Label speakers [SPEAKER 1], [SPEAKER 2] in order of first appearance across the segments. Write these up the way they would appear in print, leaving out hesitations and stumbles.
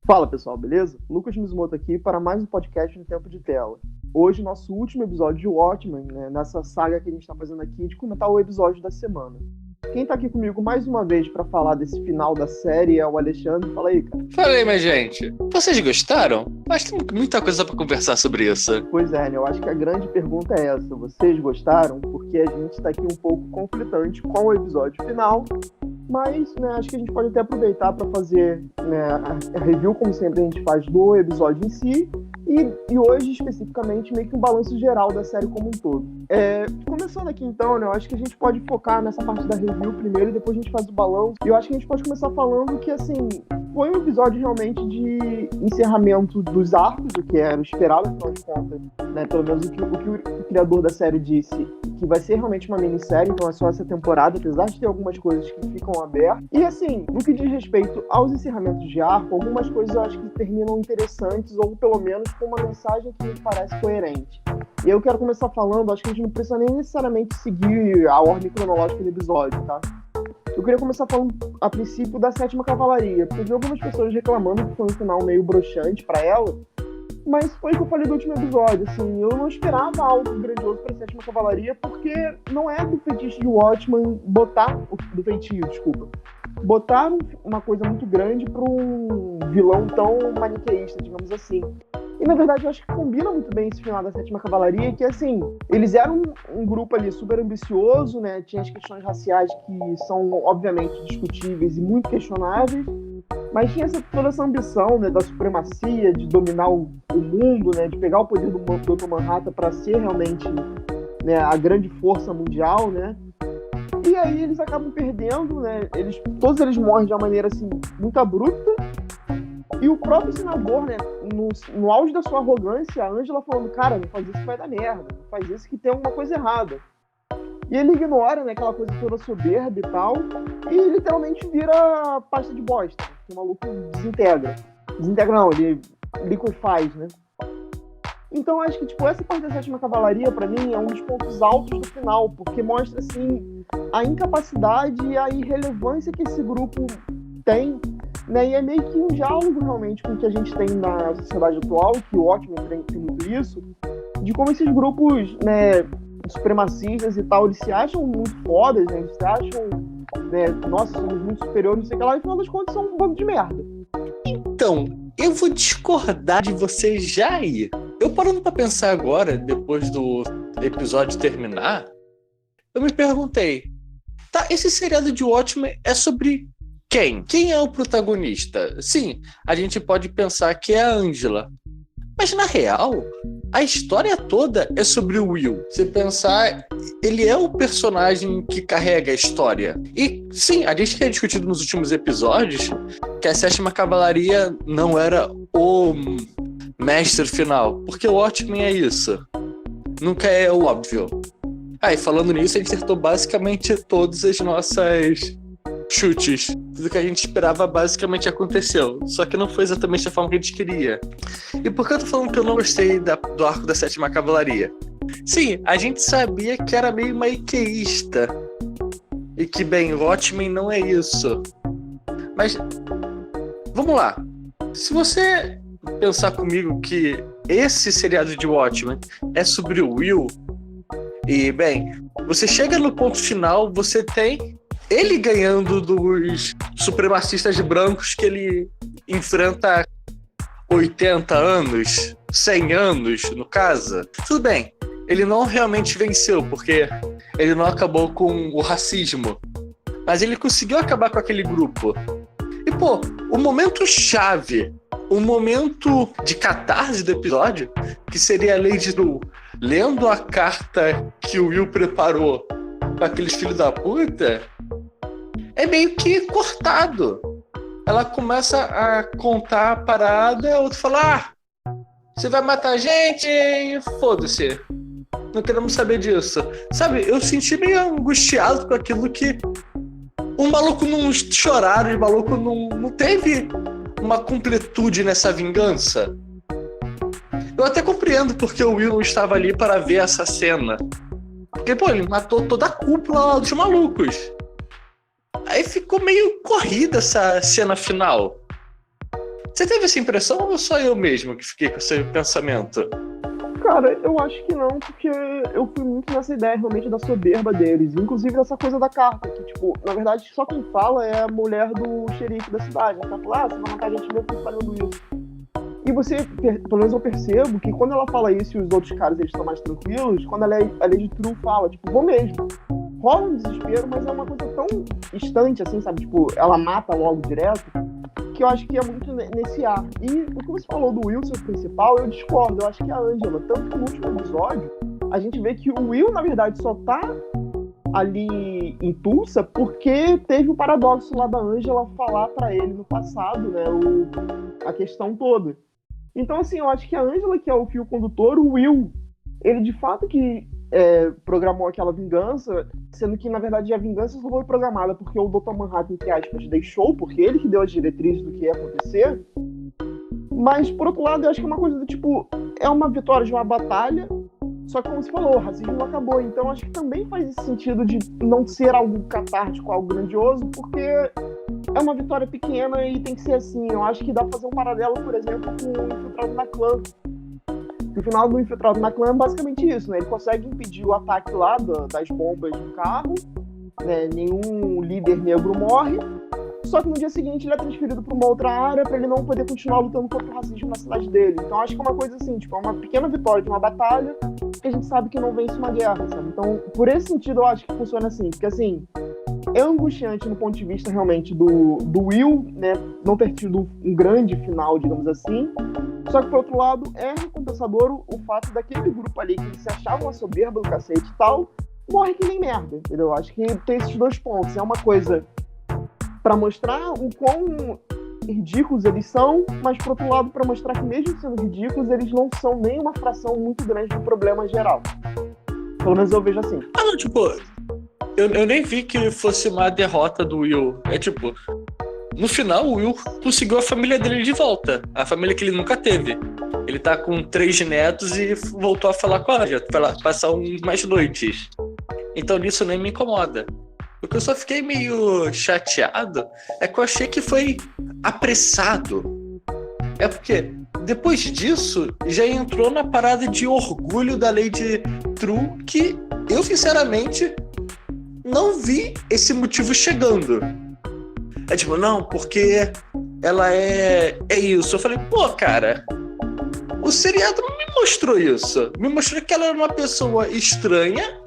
[SPEAKER 1] Fala pessoal, beleza? Lucas Mizumoto aqui para mais um podcast no Tempo de Tela. Hoje, nosso último episódio de Watchmen, nessa saga que a gente está fazendo aqui, de comentar o episódio da semana. Quem está aqui comigo mais uma vez para falar desse final da série é o Alexandre. Fala aí, cara.
[SPEAKER 2] Fala aí, minha gente. Vocês gostaram? Mas tem muita coisa para conversar sobre isso.
[SPEAKER 1] Pois é, eu acho que a grande pergunta é essa. Vocês gostaram? Porque a gente está aqui um pouco conflitante com o episódio final. Mas acho que a gente pode até aproveitar para fazer a review, como sempre a gente faz, do episódio em si. E hoje, especificamente, meio que um balanço geral da série como um todo. Começando aqui, então, eu acho que a gente pode focar nessa parte da review primeiro e depois a gente faz o balanço. E eu acho que a gente pode começar falando que, assim, foi um episódio realmente de encerramento dos arcos, o que era esperado, afinal de contas, pelo menos o que o criador da série disse, que vai ser realmente uma minissérie, então é só essa temporada, apesar de ter algumas coisas que ficam abertas. E assim, no que diz respeito aos encerramentos de arco, algumas coisas eu acho que terminam interessantes, ou pelo menos com uma mensagem que me parece coerente. E eu quero começar falando, acho que a gente não precisa nem necessariamente seguir a ordem cronológica do episódio, tá? Eu queria começar falando, a princípio, da Sétima Cavalaria, porque eu vi algumas pessoas reclamando que foi um final meio broxante pra ela, mas foi o que eu falei do último episódio, assim, eu não esperava algo grandioso pra Sétima Cavalaria, porque não é do feitiço de Watchmen botar uma coisa muito grande pra um vilão tão maniqueísta, digamos assim. E, na verdade, eu acho que combina muito bem esse final da Sétima Cavalaria, que, assim, eles eram um grupo ali super ambicioso, tinha as questões raciais que são, obviamente, discutíveis e muito questionáveis, mas tinha toda essa ambição, da supremacia, de dominar o mundo, de pegar o poder do Dr. Manhattan para ser realmente a grande força mundial, E aí eles acabam perdendo, todos eles morrem de uma maneira, assim, muito abrupta. E o próprio senador, no auge da sua arrogância, a Angela falando, cara, não faz isso que vai dar merda, não faz isso que tem alguma coisa errada. E ele ignora, aquela coisa toda soberba e tal, e literalmente vira pasta de bosta. O maluco desintegra. Desintegra não, ele liquefaz, Então acho que, essa parte da Sétima Cavalaria, pra mim, é um dos pontos altos do final, porque mostra, assim, a incapacidade e a irrelevância que esse grupo tem, e é meio que um diálogo, realmente, com o que a gente tem na sociedade atual, que o Watchmen tem muito isso, de como esses grupos, supremacistas e tal, eles se acham muito fodas, eles se acham, nossa, somos muito superiores, não sei o que lá, e no final das contas são um bando de merda.
[SPEAKER 2] Então, eu vou discordar de você já aí. Eu parando pra pensar agora, depois do episódio terminar, eu me perguntei, tá, esse seriado de Watchmen é sobre quem? Quem é o protagonista? Sim, a gente pode pensar que é a Angela, mas na real, a história toda é sobre o Will. Se pensar, ele é o personagem que carrega a história. E sim, a gente tinha discutido nos últimos episódios que a Sétima Cavalaria não era o mestre final, porque o Watchmen é isso. Nunca é o óbvio. E falando nisso, a gente acertou basicamente todas as nossas chutes. Tudo que a gente esperava basicamente aconteceu. Só que não foi exatamente da forma que a gente queria. E por que eu tô falando que eu não gostei do arco da Sétima Cavalaria? Sim, a gente sabia que era meio maniqueísta. E que, bem, Watchmen não é isso. Mas, vamos lá. Se você pensar comigo que esse seriado de Watchmen é sobre o Will, e, bem, você chega no ponto final, você tem ele ganhando dos supremacistas brancos que ele enfrenta há 80 anos, 100 anos, no caso. Tudo bem, ele não realmente venceu, porque ele não acabou com o racismo. Mas ele conseguiu acabar com aquele grupo. E, pô, o momento chave, o momento de catarse do episódio, que seria a Lady Lu lendo a carta que o Will preparou para aqueles filhos da puta, é meio que cortado. Ela começa a contar a parada, e o outro fala, você vai matar a gente? Foda-se. Não queremos saber disso. Sabe, eu senti meio angustiado com aquilo que o maluco não choraram, o maluco não teve uma completude nessa vingança. Eu até compreendo porque o Will não estava ali para ver essa cena. Porque, pô, ele matou toda a cúpula dos malucos. Aí ficou meio corrida essa cena final. Você teve essa impressão ou só eu mesmo que fiquei com esse pensamento?
[SPEAKER 1] Cara, eu acho que não, porque eu fui muito nessa ideia realmente da soberba deles. Inclusive dessa coisa da carta, que, tipo, na verdade, só quem fala é a mulher do xerife da cidade. Ela fala, você vai matar a gente mesmo fazendo isso. E você, pelo menos eu percebo que quando ela fala isso e os outros caras eles estão mais tranquilos, quando a Lady True fala, tipo, vou mesmo. Rola um desespero, mas é uma coisa tão distante, assim, sabe? Tipo, ela mata logo direto, que eu acho que é muito nesse ar. E o que você falou do Will ser o principal, eu discordo. Eu acho que a Angela, tanto que no último episódio, a gente vê que o Will, na verdade, só tá ali em Tulsa porque teve o paradoxo lá da Angela falar pra ele no passado, né? A questão toda. Então, assim, eu acho que a Angela, que é o fio condutor, o Will, ele de fato que programou aquela vingança, sendo que, na verdade, a vingança só foi programada porque o Dr. Manhattan, entre aspas, deixou, porque ele que deu as diretrizes do que ia acontecer. Mas, por outro lado, eu acho que é uma coisa do tipo, é uma vitória de uma batalha, só que, como você falou, o racismo não acabou. Então, acho que também faz esse sentido de não ser algo catártico, algo grandioso, porque é uma vitória pequena e tem que ser assim. Eu acho que dá pra fazer um paralelo, por exemplo, com o Infiltrado na Clã. No final do Infiltrado na Clã é basicamente isso, né? Ele consegue impedir o ataque lá das bombas no carro, né? Nenhum líder negro morre, só que no dia seguinte ele é transferido para uma outra área para ele não poder continuar lutando contra o racismo na cidade dele. Então acho que é uma coisa assim, tipo, é uma pequena vitória de uma batalha que a gente sabe que não vence uma guerra, sabe? Então, por esse sentido, eu acho que funciona assim, porque assim, é angustiante no ponto de vista realmente do Will, né? Não ter tido um grande final, digamos assim. Só que, por outro lado, é recompensador o fato daquele grupo ali que se achava uma soberba do cacete e tal, morre que nem merda, entendeu? Acho que tem esses dois pontos. É uma coisa pra mostrar o quão ridículos eles são, mas, por outro lado, pra mostrar que mesmo sendo ridículos, eles não são nem uma fração muito grande do problema geral. Pelo menos eu vejo assim.
[SPEAKER 2] Ah, não, tipo, eu nem vi que fosse uma derrota do Will. É tipo, no final o Will conseguiu a família dele de volta. A família que ele nunca teve. Ele tá com 3 netos e voltou a falar com a Anja pra passar mais noites. Então nisso nem me incomoda. O que eu só fiquei meio chateado é que eu achei que foi apressado. É porque depois disso já entrou na parada de orgulho da Lady True que eu sinceramente não vi esse motivo chegando. É tipo, não, porque ela é isso. Eu falei, pô, cara, o seriado não me mostrou isso. Me mostrou que ela era uma pessoa estranha,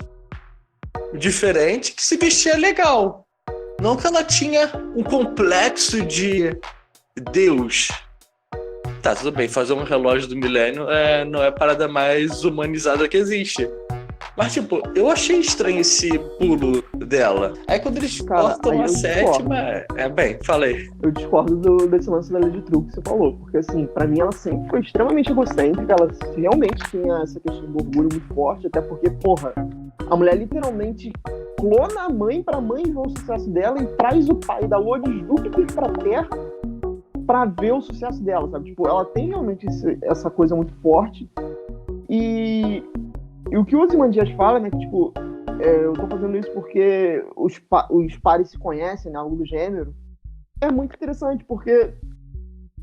[SPEAKER 2] diferente, que se vestia legal. Não que ela tinha um complexo de Deus. Tá, tudo bem, fazer um relógio do milênio não é a parada mais humanizada que existe. Mas, tipo, eu achei estranho esse pulo dela. Aí quando eles cortam a sétima... bem, falei.
[SPEAKER 1] Eu discordo desse lance da Lady True que você falou. Porque, assim, pra mim ela sempre foi extremamente egocêntrica. Ela realmente tinha essa questão do orgulho muito forte. Até porque, porra, a mulher literalmente clona a mãe pra mãe ver o sucesso dela e traz o pai da lua de Júpiter pra Terra pra ver o sucesso dela, sabe? Tipo, ela tem realmente essa coisa muito forte. E o que o Ozymandias fala, né, que tipo, eu tô fazendo isso porque os pares se conhecem, né, algo do gênero, é muito interessante, porque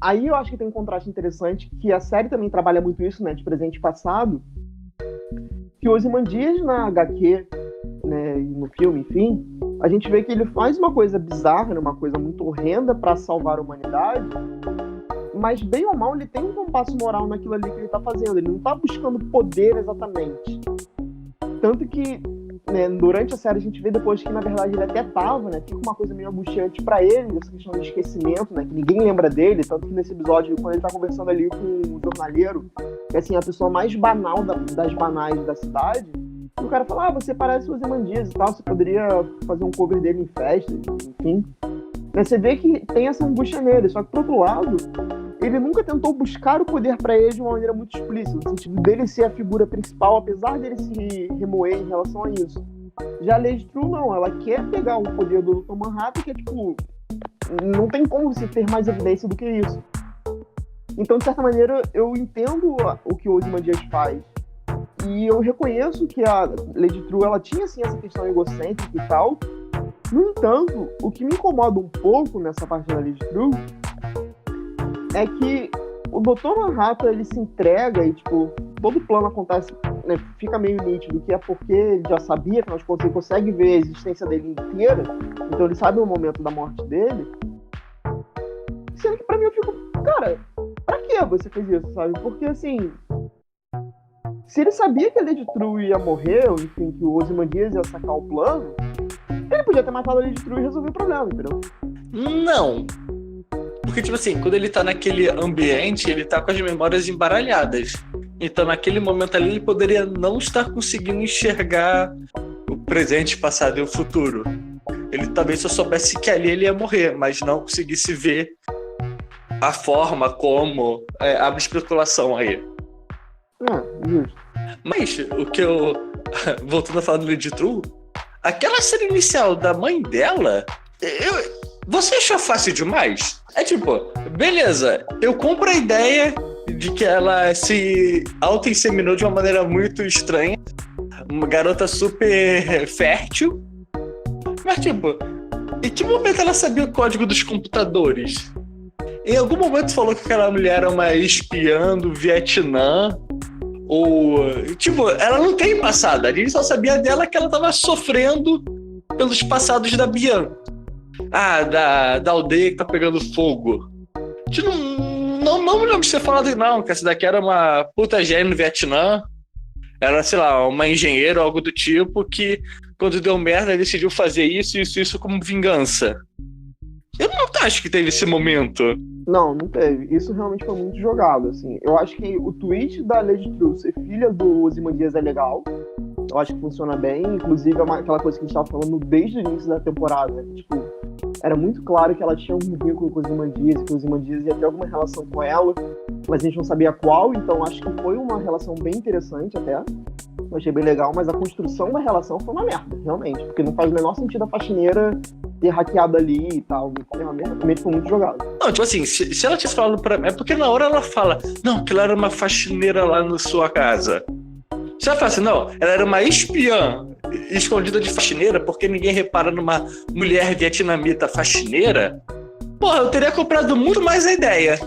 [SPEAKER 1] aí eu acho que tem um contraste interessante, que a série também trabalha muito isso, né, de presente e passado, que o Ozymandias na HQ, né, e no filme, enfim, a gente vê que ele faz uma coisa bizarra, né, uma coisa muito horrenda pra salvar a humanidade, mas bem ou mal ele tem um compasso moral naquilo ali que ele tá fazendo, ele não tá buscando poder exatamente. Tanto que, né, durante a série a gente vê depois que na verdade ele até tava, né, fica uma coisa meio angustiante pra ele, essa questão de esquecimento, né, que ninguém lembra dele, tanto que nesse episódio, quando ele tá conversando ali com o jornaleiro, que é assim, a pessoa mais banal das banais da cidade, e o cara fala, você parece o Ozymandias e tal, você poderia fazer um cover dele em festa, enfim. Você vê que tem essa angústia nele, só que por outro lado, ele nunca tentou buscar o poder pra ele de uma maneira muito explícita, no sentido dele ser a figura principal, apesar dele se remoer em relação a isso. Já a Lady True não, ela quer pegar o poder do Dr. Manhattan, que é tipo, não tem como você ter mais evidência do que isso. Então, de certa maneira, eu entendo o que o Ozymandias faz. E eu reconheço que a Lady True, ela tinha, assim, essa questão egocêntrica e tal. No entanto, o que me incomoda um pouco nessa parte da Lady True é que o Dr. Manhattan, ele se entrega e, tipo, todo o plano acontece, né, fica meio nítido, que é porque ele já sabia, afinal de contas, ele consegue ver a existência dele inteira, então ele sabe o momento da morte dele. Sendo que pra mim eu fico, cara, pra que você fez isso, sabe? Porque, assim, se ele sabia que a Lady Trill ia morrer, ou enfim, que o Ozymandias ia sacar o plano, ele podia ter matado a Lady Trill e resolver o problema, entendeu?
[SPEAKER 2] Não. Porque, tipo assim, quando ele tá naquele ambiente, ele tá com as memórias embaralhadas. Então, naquele momento ali, ele poderia não estar conseguindo enxergar o presente, passado e o futuro. Ele talvez só soubesse que ali ele ia morrer, mas não conseguisse ver a forma como... abre especulação aí.
[SPEAKER 1] Justo.
[SPEAKER 2] Mas, o que eu... voltando a falar do Lady Trill, aquela cena inicial da mãe dela... Você achou fácil demais? É tipo, beleza, eu compro a ideia de que ela se auto-inseminou de uma maneira muito estranha. Uma garota super fértil. Mas tipo, em que momento ela sabia o código dos computadores? Em algum momento falou que aquela mulher era uma espiã do Vietnã. Ou, tipo, ela não tem passado. A gente só sabia dela que ela tava sofrendo pelos passados da Bianca. Da aldeia que tá pegando fogo. Não me lembro de você falado não, que essa daqui era uma puta gênia no Vietnã. Era, sei lá, uma engenheira ou algo do tipo que, quando deu merda, decidiu fazer isso como vingança. Eu não acho que teve esse momento.
[SPEAKER 1] Não teve. Isso realmente foi muito jogado, assim. Eu acho que o tweet da Lady Trill ser filha do Ozymandias é legal. Eu acho que funciona bem. Inclusive, é aquela coisa que a gente tava falando desde o início da temporada, né? Tipo, era muito claro que ela tinha um vínculo com os Ozymandias, que os Ozymandias ia ter alguma relação com ela, mas a gente não sabia qual, então acho que foi uma relação bem interessante até. Eu achei bem legal, mas a construção da relação foi uma merda, realmente. Porque não faz o menor sentido a faxineira ter hackeado ali e tal. Realmente foi muito jogado.
[SPEAKER 2] Não, tipo assim, se ela tivesse falado pra mim... É porque na hora ela fala, não, que ela era uma faxineira lá na sua casa. Se ela fala assim, não, ela era uma espiã escondida de faxineira porque ninguém repara numa mulher vietnamita faxineira, porra, eu teria comprado muito mais a ideia.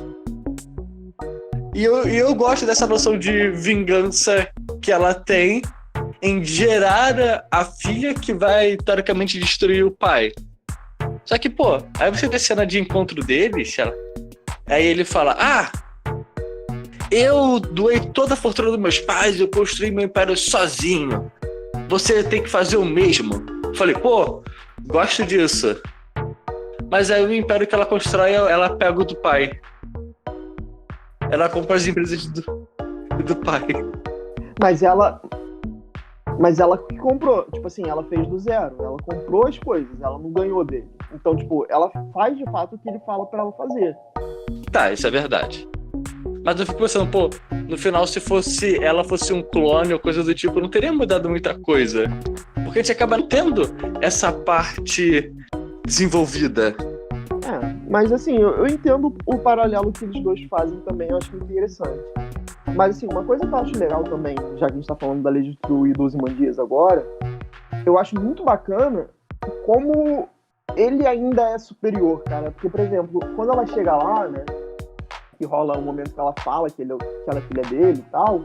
[SPEAKER 2] E eu gosto dessa noção de vingança que ela tem em gerar a filha que vai, teoricamente, destruir o pai. Só que, pô, aí você vê a cena de encontro deles, aí ele fala, eu doei toda a fortuna dos meus pais, eu construí meu império sozinho. Você tem que fazer o mesmo. Falei, pô, gosto disso. Mas aí o império que ela constrói, ela pega o do pai. Ela compra as empresas do pai.
[SPEAKER 1] Mas ela que comprou, tipo assim, ela fez do zero. Ela comprou as coisas, ela não ganhou dele. Então, tipo, ela faz de fato o que ele fala pra ela fazer.
[SPEAKER 2] Tá, isso é verdade. Mas eu fico pensando, pô, no final, se ela fosse um clone ou coisa do tipo, não teria mudado muita coisa. Porque a gente acaba não tendo essa parte desenvolvida.
[SPEAKER 1] Mas assim, eu entendo o paralelo que eles dois fazem também, eu acho interessante. Mas assim, uma coisa que eu acho legal também, já que a gente tá falando da Lady Trill e dos Ozymandias agora, eu acho muito bacana como ele ainda é superior, cara. Porque, por exemplo, quando ela chega lá, né, que rola um momento que ela fala que ela é filha dele e tal,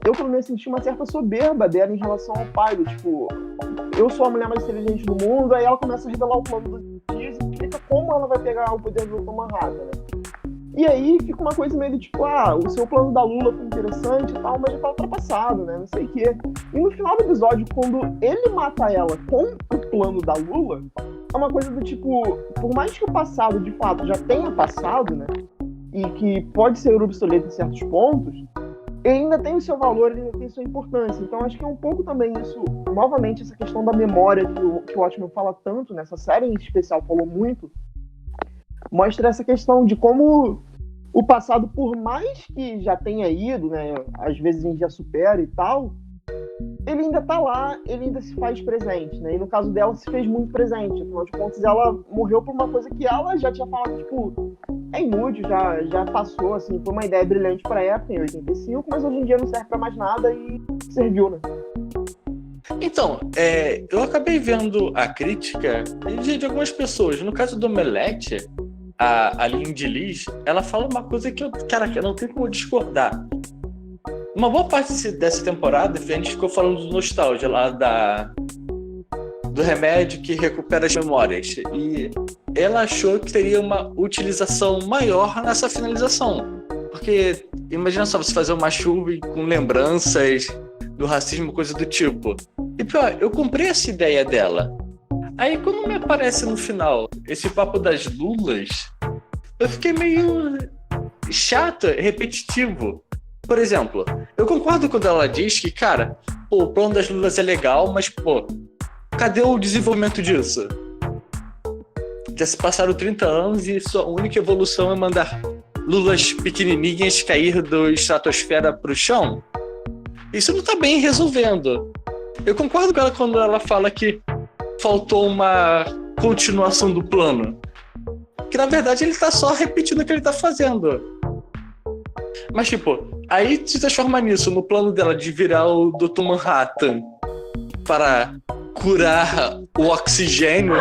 [SPEAKER 1] eu pelo menos senti uma certa soberba dela em relação ao pai, do tipo, eu sou a mulher mais inteligente do mundo, aí ela começa a revelar o plano dos dias e explica como ela vai pegar o poder do Dr. Manhattan, né? E aí fica uma coisa meio de tipo, o seu plano da Lula foi interessante e tal, mas já tá ultrapassado, né? Não sei o quê. E no final do episódio, quando ele mata ela com o plano da Lula, é uma coisa do tipo, por mais que o passado de fato já tenha passado, né? E que pode ser obsoleto em certos pontos, ele ainda tem o seu valor, ele ainda tem sua importância. Então acho que é um pouco também isso, novamente, essa questão da memória que o Watchmen fala tanto, nessa série em especial falou muito, mostra essa questão de como o passado, por mais que já tenha ido, né, às vezes a gente já supera e tal, ele ainda tá lá, ele ainda se faz presente, né? E no caso dela se fez muito presente. Afinal de contas, ela morreu por uma coisa que ela já tinha falado, tipo, é inútil, já passou, assim, foi uma ideia brilhante pra época, em 85, mas hoje em dia não serve pra mais nada e serviu, né?
[SPEAKER 2] Então, eu acabei vendo a crítica de algumas pessoas. No caso do Omelete, a Lindy Liz, ela fala uma coisa que eu não tenho como discordar. Uma boa parte dessa temporada, a gente ficou falando do nostalgia lá do remédio que recupera as memórias. E ela achou que teria uma utilização maior nessa finalização. Porque imagina só você fazer uma chuva com lembranças do racismo, coisa do tipo. E pior, eu comprei essa ideia dela. Aí quando me aparece no final esse papo das lulas, eu fiquei meio chato, repetitivo. Por exemplo, eu concordo quando ela diz que, cara, o plano das lulas é legal, mas, cadê o desenvolvimento disso? Já se passaram 30 anos e sua única evolução é mandar lulas pequenininhas cair da estratosfera pro chão? Isso não tá bem resolvendo. Eu concordo com ela quando ela fala que faltou uma continuação do plano. Que na verdade ele tá só repetindo o que ele tá fazendo. Mas aí se transforma nisso, no plano dela de virar o Dr. Manhattan para curar o oxigênio,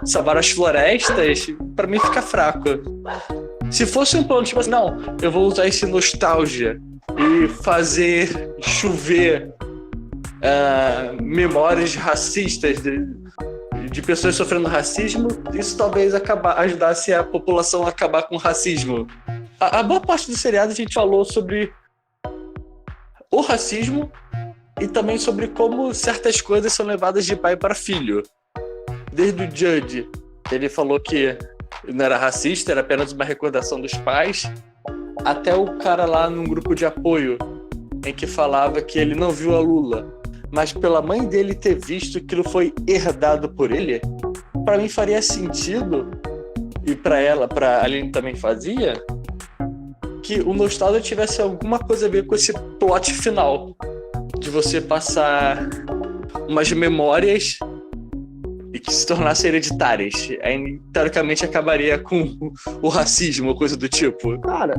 [SPEAKER 2] salvar as florestas, pra mim fica fraco. Se fosse um plano tipo assim, não, eu vou usar esse nostalgia e fazer chover memórias racistas de pessoas sofrendo racismo, isso talvez ajudasse a população a acabar com o racismo. A boa parte do seriado a gente falou sobre o racismo e também sobre como certas coisas são levadas de pai para filho. Desde o Judge, ele falou que não era racista, era apenas uma recordação dos pais, até o cara lá num grupo de apoio em que falava que ele não viu a Lula, mas pela mãe dele ter visto que aquilo foi herdado por ele. Para mim faria sentido, e para Aline também fazia, que o nostalgia tivesse alguma coisa a ver com esse plot final de você passar umas memórias e que se tornassem hereditárias. Aí, teoricamente, acabaria com o racismo ou coisa do tipo.
[SPEAKER 1] Cara,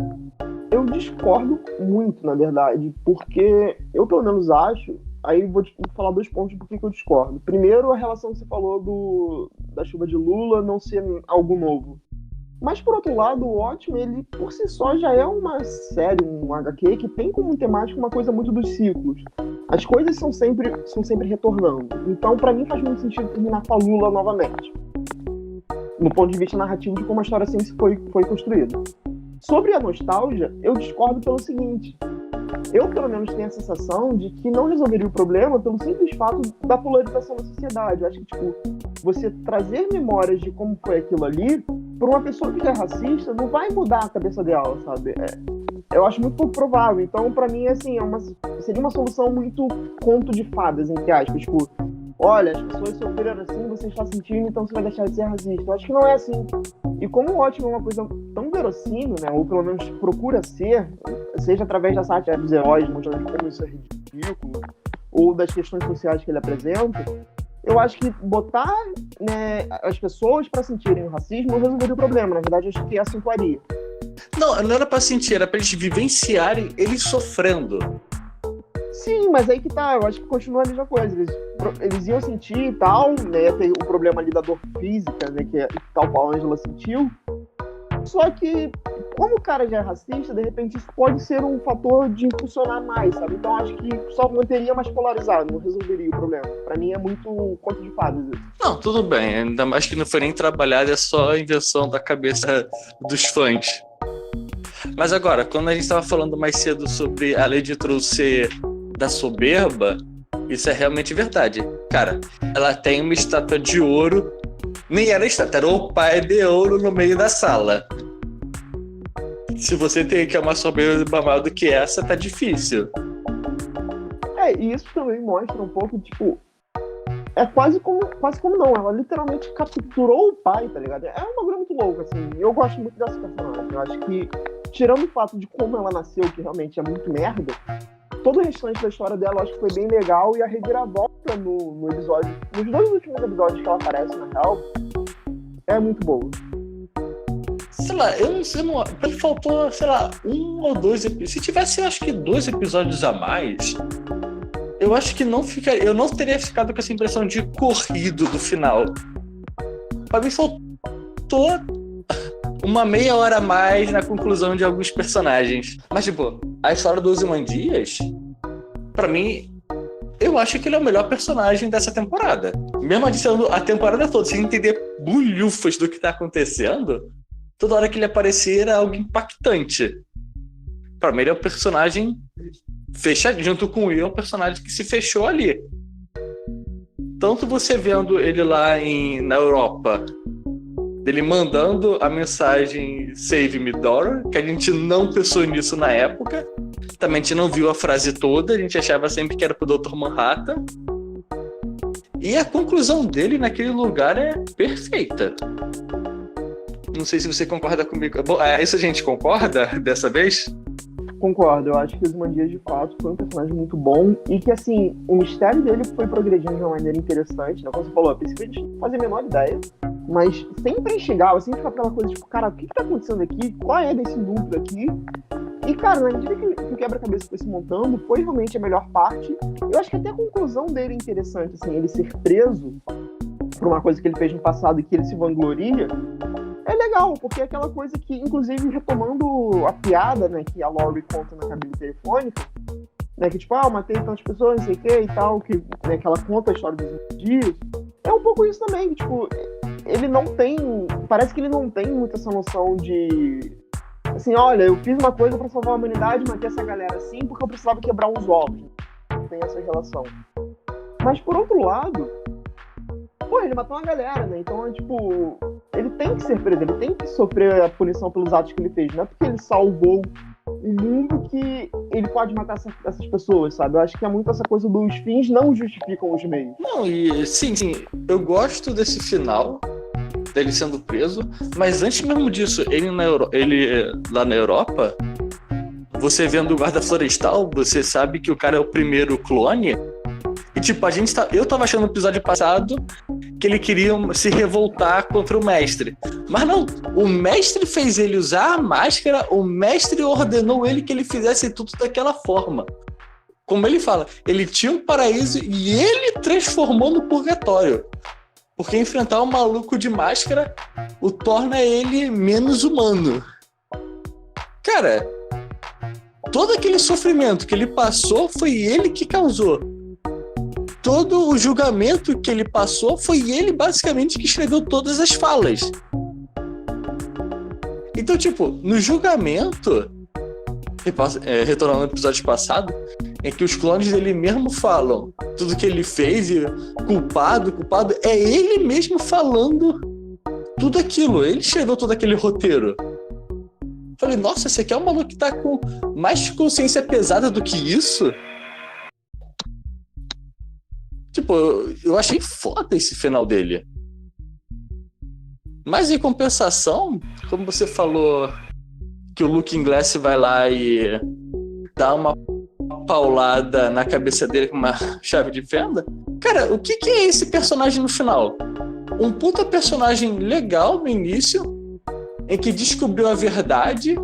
[SPEAKER 1] eu discordo muito, na verdade, porque eu, pelo menos, acho... Aí vou falar 2 pontos de por que eu discordo. Primeiro, a relação que você falou da chuva de Lula não ser algo novo. Mas, por outro lado, o Watchmen, ele, por si só, já é uma série, um HQ, que tem como temática uma coisa muito dos ciclos. As coisas são sempre retornando. Então, pra mim, faz muito sentido terminar com a Lula novamente. No ponto de vista narrativo de como a história assim foi construída. Sobre a nostalgia, eu discordo pelo seguinte. Eu, pelo menos, tenho a sensação de que não resolveria o problema pelo simples fato da polarização da sociedade. Eu acho que, você trazer memórias de como foi aquilo ali, para uma pessoa que é racista, não vai mudar a cabeça dela, sabe? Eu acho muito pouco provável. Então, pra mim, assim, seria uma solução muito conto de fadas, entre aspas. Olha, as pessoas sofreram assim, você está sentindo, então você vai deixar de ser racista. Eu acho que não é assim. E como o Watchmen é uma coisa tão verossímil, né, ou pelo menos procura ser, seja através da sátira dos heróis, mostrando como isso é ridículo, ou das questões sociais que ele apresenta, eu acho que botar, né, as pessoas para sentirem o racismo não resolveria o problema. Na verdade, eu acho que acentuaria.
[SPEAKER 2] Não era para sentir, era para eles vivenciarem eles sofrendo.
[SPEAKER 1] Sim, mas aí que tá, eu acho que continua a mesma coisa. Eles iam sentir e tal, né? Tem o problema ali da dor física, né? Que é tal qual a Angela sentiu. Só que, como o cara já é racista, de repente isso pode ser um fator de impulsionar mais, sabe? Então acho que só manteria mais polarizado, não resolveria o problema. Pra mim é muito conto de fadas isso.
[SPEAKER 2] Não, tudo bem. Ainda mais que não foi nem trabalhado, é só a invenção da cabeça dos fãs. Mas agora, quando a gente estava falando mais cedo sobre a Lady Trill ser da soberba, isso é realmente verdade. Cara, ela tem uma estátua de ouro, nem era estátua, era o pai de ouro no meio da sala. Se você tem que uma soberba maior do que essa, tá difícil.
[SPEAKER 1] E isso também mostra um pouco, é quase como não, ela literalmente capturou o pai, tá ligado? É uma bagulho muito louco, assim. Eu gosto muito dessa personagem. Eu acho que, tirando o fato de como ela nasceu, que realmente é muito merda, todo o restante da história dela eu acho que foi bem legal, e a reviravolta no episódio, nos 2 últimos episódios que ela aparece, na real, é muito boa.
[SPEAKER 2] Sei lá, eu não sei, faltou, sei lá, 1 ou 2 episódios. Se tivesse, eu acho que 2 episódios a mais, eu acho que eu não teria ficado com essa impressão de corrido do final. Pra mim faltou uma meia hora a mais na conclusão de alguns personagens. Mas, tipo, a história do Ozymandias, pra mim, eu acho que ele é o melhor personagem dessa temporada. Mesmo adicionando a temporada toda, sem entender bulhufas do que tá acontecendo, toda hora que ele aparecer era algo impactante. Pra mim, ele é um personagem fechado, junto com o Will, é um personagem que se fechou ali. Tanto você vendo ele lá na Europa, ele mandando a mensagem Save Me Daughter, que a gente não pensou nisso na época. Também a gente não viu a frase toda, a gente achava sempre que era pro Dr. Manhattan. E a conclusão dele naquele lugar é perfeita. Não sei se você concorda comigo. Bom, isso a gente concorda dessa vez?
[SPEAKER 1] Concordo, eu acho que o Ozymandias de fato foi um personagem muito bom e que, assim, o mistério dele foi progredindo de uma maneira interessante, né? Como você falou, a princípio a gente não fazia a menor ideia, mas sempre chegava, sempre ficava aquela coisa tipo, cara, o que tá acontecendo aqui? Qual é desse núcleo aqui? E, cara, na medida que o quebra-cabeça foi se montando, foi realmente a melhor parte. Eu acho que até a conclusão dele é interessante, assim, ele ser preso por uma coisa que ele fez no passado e que ele se vangloria. É legal, porque é aquela coisa que, inclusive, retomando a piada, né, que a Laurie conta na cabine telefônica, né, que tipo, matei tantas pessoas, não sei o que e tal, que, né, que ela conta a história dos dias. É um pouco isso também, que, tipo, ele não tem, parece que ele não tem muito essa noção de, assim, olha, eu fiz uma coisa pra salvar a humanidade, matei essa galera assim, porque eu precisava quebrar uns ovos. Não tem essa relação. Mas, por outro lado, pô, ele matou uma galera, né, então, tipo, ele tem que ser preso, ele tem que sofrer a punição pelos atos que ele fez. Não é porque ele salvou um mundo que ele pode matar essas pessoas, sabe? Eu acho que é muito essa coisa dos fins não justificam os meios.
[SPEAKER 2] Não, e sim, eu gosto desse final, dele sendo preso, mas antes mesmo disso, ele lá na Europa, você vendo o guarda florestal, você sabe que o cara é o primeiro clone. E tipo, eu tava achando no episódio passado que ele queria se revoltar contra o mestre. Mas não, o mestre fez ele usar a máscara, o mestre ordenou ele que ele fizesse tudo daquela forma. Como ele fala, ele tinha um paraíso e ele transformou no purgatório. Porque enfrentar um maluco de máscara o torna ele menos humano. Cara, todo aquele sofrimento que ele passou foi ele que causou. Todo o julgamento que ele passou foi ele, basicamente, que escreveu todas as falas. Então, tipo, no julgamento, retornando ao episódio passado, é que os clones dele mesmo falam tudo que ele fez e culpado, é ele mesmo falando tudo aquilo. Ele escreveu todo aquele roteiro. Falei, nossa, esse aqui é um maluco que tá com mais consciência pesada do que isso? Tipo, eu achei foda esse final dele. Mas em compensação, como você falou que o Looking Glass vai lá e dá uma paulada na cabeça dele com uma chave de fenda, cara, o que é esse personagem no final? Um puta personagem legal no início, em que descobriu a verdade,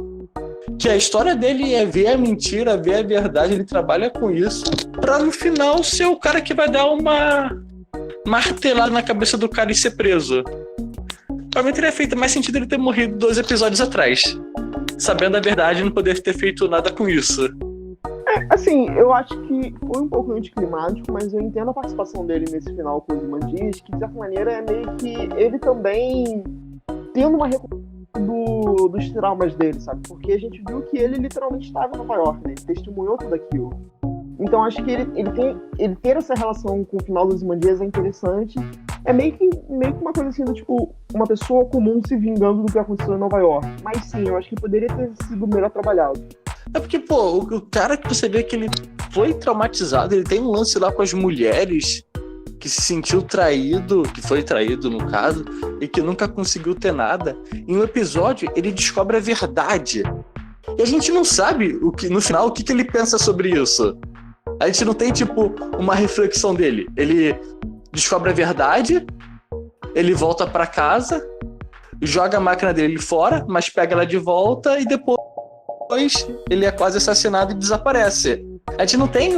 [SPEAKER 2] que a história dele é ver a mentira, ver a verdade, ele trabalha com isso, pra no final ser o cara que vai dar uma martelada na cabeça do cara e ser preso. Pra mim teria feito mais sentido ele ter morrido 2 episódios atrás, sabendo a verdade e não poder ter feito nada com isso.
[SPEAKER 1] Assim, eu acho que foi um pouco anticlimático, mas eu entendo a participação dele nesse final com o Ozymandias, que de certa maneira é meio que ele também tendo uma dos traumas dele, sabe? Porque a gente viu que ele literalmente estava em Nova York, né? Ele testemunhou tudo aquilo. Então acho que ele ter essa relação com o final dos Ozymandias é interessante. É meio que uma coisa assim, do tipo, uma pessoa comum se vingando do que aconteceu em Nova York. Mas sim, eu acho que poderia ter sido melhor trabalhado.
[SPEAKER 2] É porque, pô, o cara que você vê que ele foi traumatizado, ele tem um lance lá com as mulheres, que se sentiu traído, que foi traído no caso, e que nunca conseguiu ter nada. Em um episódio, ele descobre a verdade. E a gente não sabe, no final, o que ele pensa sobre isso. A gente não tem, tipo, uma reflexão dele. Ele descobre a verdade, ele volta pra casa, joga a máquina dele fora, mas pega ela de volta e depois ele é quase assassinado e desaparece. A gente não tem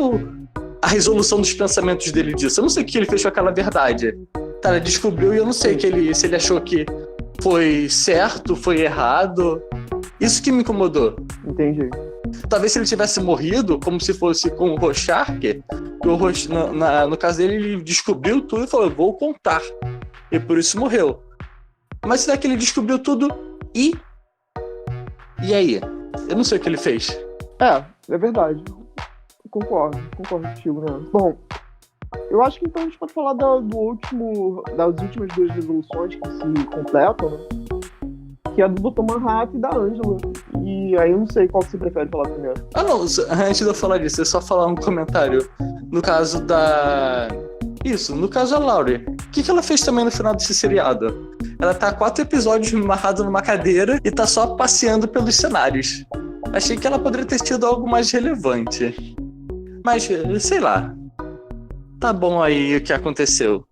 [SPEAKER 2] a resolução dos pensamentos dele disso. Eu não sei o que ele fez com aquela verdade. Tá, ele descobriu e eu não sei se ele achou que foi certo, foi errado. Isso que me incomodou.
[SPEAKER 1] Entendi.
[SPEAKER 2] Talvez se ele tivesse morrido, como se fosse com o Rorschach, no caso dele, ele descobriu tudo e falou, eu vou contar. E por isso morreu. Mas será que ele descobriu tudo e aí? Eu não sei o que ele fez.
[SPEAKER 1] É verdade. Concordo contigo, né? Bom, eu acho que então a gente pode falar das últimas duas resoluções que se completam, né? Que é a do Dr. Manhattan e da Angela. E aí eu não sei qual que você prefere falar primeiro.
[SPEAKER 2] Não, antes de eu falar disso, é só falar um comentário. No caso da... no caso da Laurie. O que ela fez também no final desse seriado? Ela tá 4 episódios amarrada numa cadeira e tá só passeando pelos cenários. Achei que ela poderia ter tido algo mais relevante. Mas, sei lá. Tá bom aí o que aconteceu.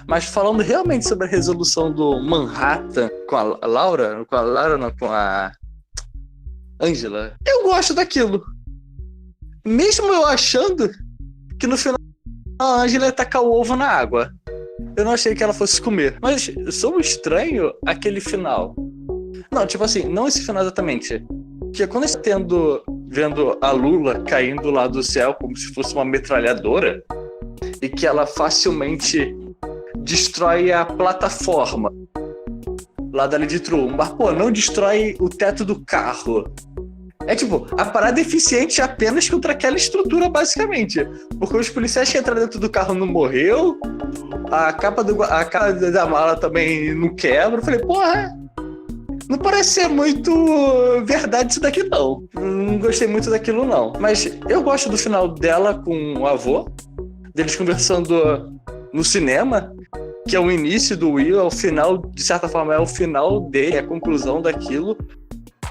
[SPEAKER 2] Mas falando realmente sobre a resolução do Manhattan com a Laura, com a Angela, eu gosto daquilo. Mesmo eu achando que no final a Angela ia tacar o ovo na água. Eu não achei que ela fosse comer. Mas sou estranho aquele final. Não, tipo assim, não esse final exatamente. Que quando você tá vendo a Lula caindo lá do céu como se fosse uma metralhadora e que ela facilmente destrói a plataforma lá da Lady True, mas pô, não destrói o teto do carro. É tipo, a parada é eficiente apenas contra aquela estrutura, basicamente. Porque os policiais que entraram dentro do carro não morreu, a capa da mala também não quebra. Eu falei, porra, não parece ser muito verdade isso daqui, não. Não gostei muito daquilo, não. Mas eu gosto do final dela com o avô, deles conversando no cinema, que é o início do Will, é o final, de certa forma, é o final dele, é a conclusão daquilo.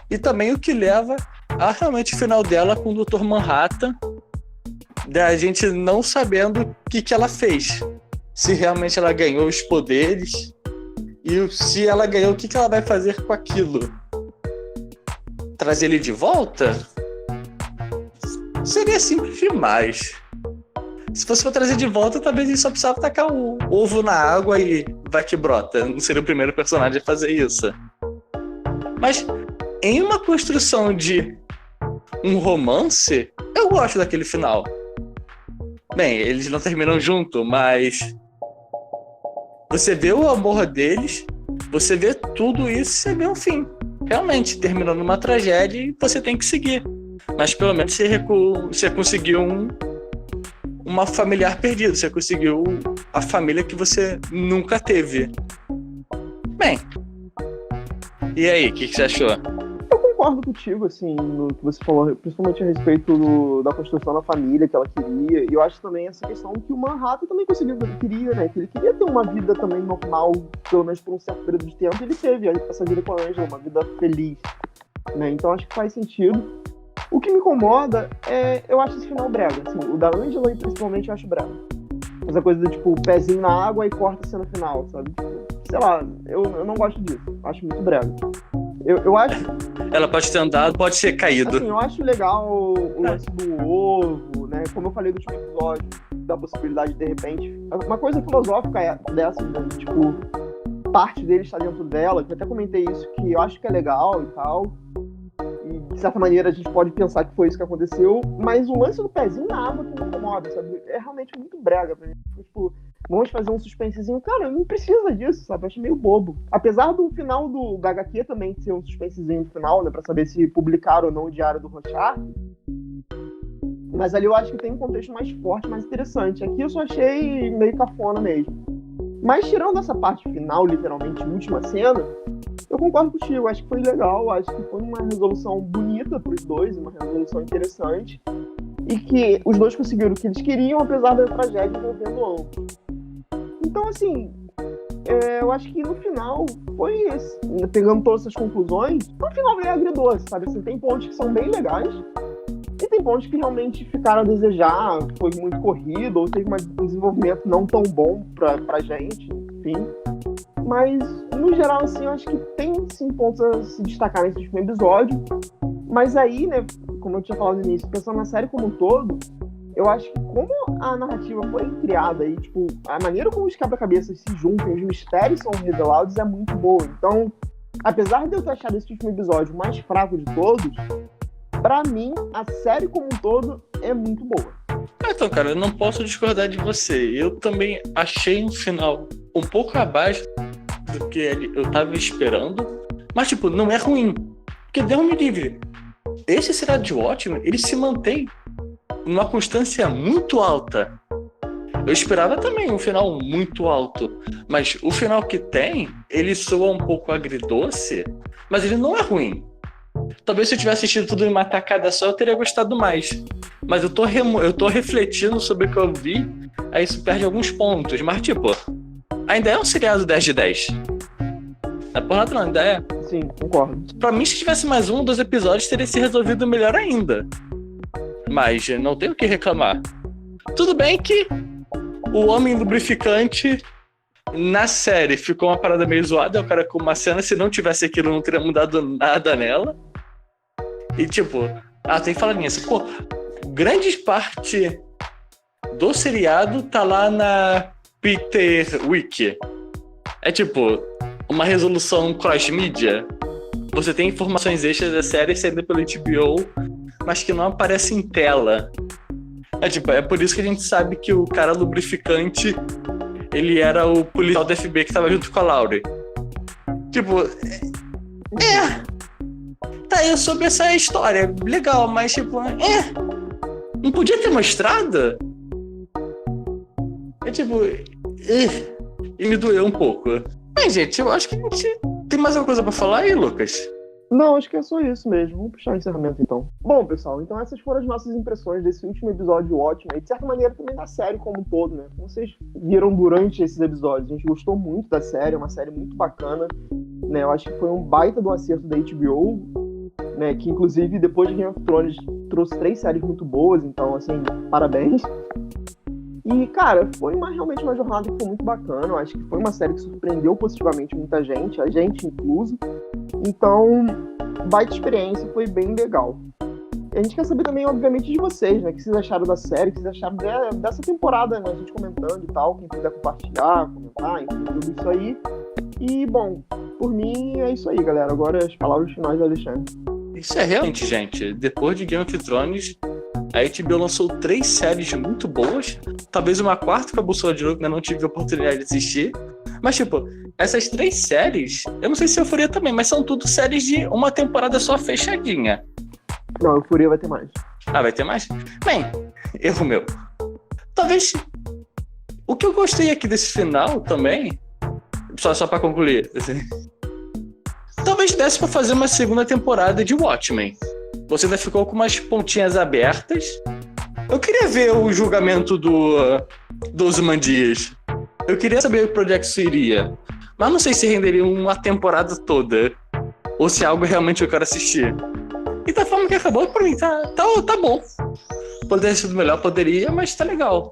[SPEAKER 2] E também o que leva a realmente o final dela com o Dr. Manhattan, da gente não sabendo o que ela fez. Se realmente ela ganhou os poderes e se ela ganhou, o que ela vai fazer com aquilo. Trazer ele de volta? Seria simples demais. Se fosse pra trazer de volta, talvez ele só precisava tacar o ovo na água e vai que brota. Não seria o primeiro personagem a fazer isso. Mas em uma construção de um romance, eu gosto daquele final. Bem, eles não terminam junto, mas você vê o amor deles, você vê tudo isso e você vê um fim. Realmente, terminou numa tragédia e você tem que seguir. Mas pelo menos você conseguiu uma familiar perdida, você conseguiu a família que você nunca teve. Bem, e aí, o que você achou?
[SPEAKER 1] Eu concordo contigo, assim, no que você falou, principalmente a respeito da construção da família que ela queria. E eu acho também essa questão que o Manhattan também conseguiu o que ele queria, né? Que ele queria ter uma vida também normal, pelo menos por um certo período de tempo. Ele teve essa vida com a Angela, uma vida feliz, né? Então acho que faz sentido. O que me incomoda é, eu acho esse final brega, assim, o da Angela principalmente eu acho brega. Essa coisa do tipo, pezinho na água e corta-se no final, sabe? Sei lá, eu não gosto disso, acho muito brega. Eu acho...
[SPEAKER 2] Ela pode ter andado, pode ter caído.
[SPEAKER 1] Assim, eu acho legal o lance do ovo, né? Como eu falei no último episódio, da possibilidade de repente... Uma coisa filosófica é dessa, né? Tipo, parte dele está dentro dela, que eu até comentei isso, que eu acho que é legal e tal. E, de certa maneira, a gente pode pensar que foi isso que aconteceu, mas o lance do pezinho na água que me incomoda, sabe? É realmente muito brega pra mim. Tipo, vamos fazer um suspensezinho. Cara, não precisa disso, sabe? Eu achei meio bobo. Apesar do final do HQ também ser um suspensezinho no final, né? Pra saber se publicaram ou não o Diário do Rorschach. Mas ali eu acho que tem um contexto mais forte, mais interessante. Aqui eu só achei meio cafona mesmo. Mas tirando essa parte final, literalmente, última cena, eu concordo contigo, acho que foi legal, acho que foi uma resolução bonita pros dois, uma resolução interessante, e que os dois conseguiram o que eles queriam, apesar da tragédia envolvendo ambos. Então, assim, eu acho que no final foi esse, pegando todas essas conclusões, no final veio agridoce, sabe? Assim, tem pontos que são bem legais, e tem pontos que realmente ficaram a desejar, foi muito corrido, ou teve um desenvolvimento não tão bom pra gente, enfim. Mas, no geral, assim, eu acho que tem, sim, pontos a se destacar nesse último episódio. Mas aí, né, como eu tinha falado no início, pensando na série como um todo, eu acho que como a narrativa foi criada e, tipo, a maneira como os quebra-cabeças se juntam, os mistérios são revelados é muito boa. Então, apesar de eu ter achado esse último episódio o mais fraco de todos, pra mim, a série como um todo é muito boa.
[SPEAKER 2] Então, cara, eu não posso discordar de você. Eu também achei um final um pouco abaixo do que eu tava esperando, mas, tipo, não é ruim. Porque Deus me livre. Esse seriado de Watchmen, ele se mantém numa constância muito alta. Eu esperava também um final muito alto, mas o final que tem, ele soa um pouco agridoce, mas ele não é ruim. Talvez se eu tivesse assistido tudo em uma tacada só, eu teria gostado mais. Mas eu tô refletindo sobre o que eu vi, aí isso perde alguns pontos. Mas, tipo, ainda é um seriado 10 de 10. Na porra não, ainda é.
[SPEAKER 1] Sim, concordo.
[SPEAKER 2] Pra mim, se tivesse mais um ou dois episódios, teria se resolvido melhor ainda. Mas não tenho o que reclamar. Tudo bem que o Homem Lubrificante na série ficou uma parada meio zoada, é o cara com uma cena, se não tivesse aquilo, não teria mudado nada nela. E tipo, tem que falar nisso. Pô, grande parte do seriado tá lá na Peter Wiki. É tipo, uma resolução cross-mídia. Você tem informações extras da série saindo pelo HBO, mas que não aparece em tela. É por isso que a gente sabe que o cara lubrificante, ele era o policial do FBI que tava junto com a Laurie. Tipo, tá, eu soube essa história, legal, mas tipo, não podia ter mostrado? E me doeu um pouco. Mas, gente, eu acho que a gente tem mais alguma coisa pra falar aí, Lucas?
[SPEAKER 1] Não, acho que é só isso mesmo. Vamos puxar o encerramento, então. Bom, pessoal, então essas foram as nossas impressões desse último episódio de Watchmen, e de certa maneira também da série como um todo, né? Como vocês viram durante esses episódios, a gente gostou muito da série, é uma série muito bacana, né? Eu acho que foi um baita do acerto da HBO, né? Que, inclusive, depois de Game of Thrones, trouxe 3 séries muito boas, então, assim, parabéns. E, cara, foi realmente uma jornada que foi muito bacana. Eu acho que foi uma série que surpreendeu positivamente muita gente, a gente incluso. Então, baita experiência, foi bem legal. E a gente quer saber também, obviamente, de vocês, né? O que vocês acharam da série, o que vocês acharam dessa temporada, né? A gente comentando e tal, quem quiser compartilhar, comentar, enfim, tudo isso aí. E, bom, por mim é isso aí, galera. Agora as palavras finais do Alexandre.
[SPEAKER 2] Isso é realmente, gente, depois de Game of Thrones, a HBO lançou 3 séries muito boas, talvez uma quarta com a Bússola de Ouro, que ainda não tive a oportunidade de assistir. Mas, tipo, essas 3 séries, eu não sei se Euphoria também, mas são tudo séries de uma temporada só fechadinha.
[SPEAKER 1] Não, Euphoria vai ter mais.
[SPEAKER 2] Vai ter mais? Bem, erro meu. Talvez... O que eu gostei aqui desse final também, só pra concluir, assim, talvez desse pra fazer uma segunda temporada de Watchmen. Você ainda ficou com umas pontinhas abertas. Eu queria ver o julgamento do Ozymandias. Eu queria saber pra onde é que isso iria. Mas não sei se renderia uma temporada toda. Ou se é algo realmente eu quero assistir. E da forma que acabou, pra mim, tá bom. Poderia ter sido melhor, poderia, mas tá legal.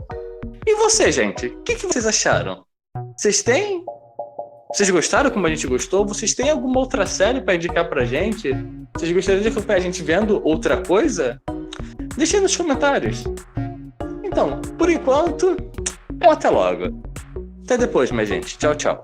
[SPEAKER 2] E você, gente? O que vocês acharam? Vocês gostaram como a gente gostou? Vocês têm alguma outra série pra indicar pra gente? Vocês gostariam de acompanhar a gente vendo outra coisa? Deixa aí nos comentários. Então, por enquanto, até logo. Até depois, minha gente. Tchau, tchau.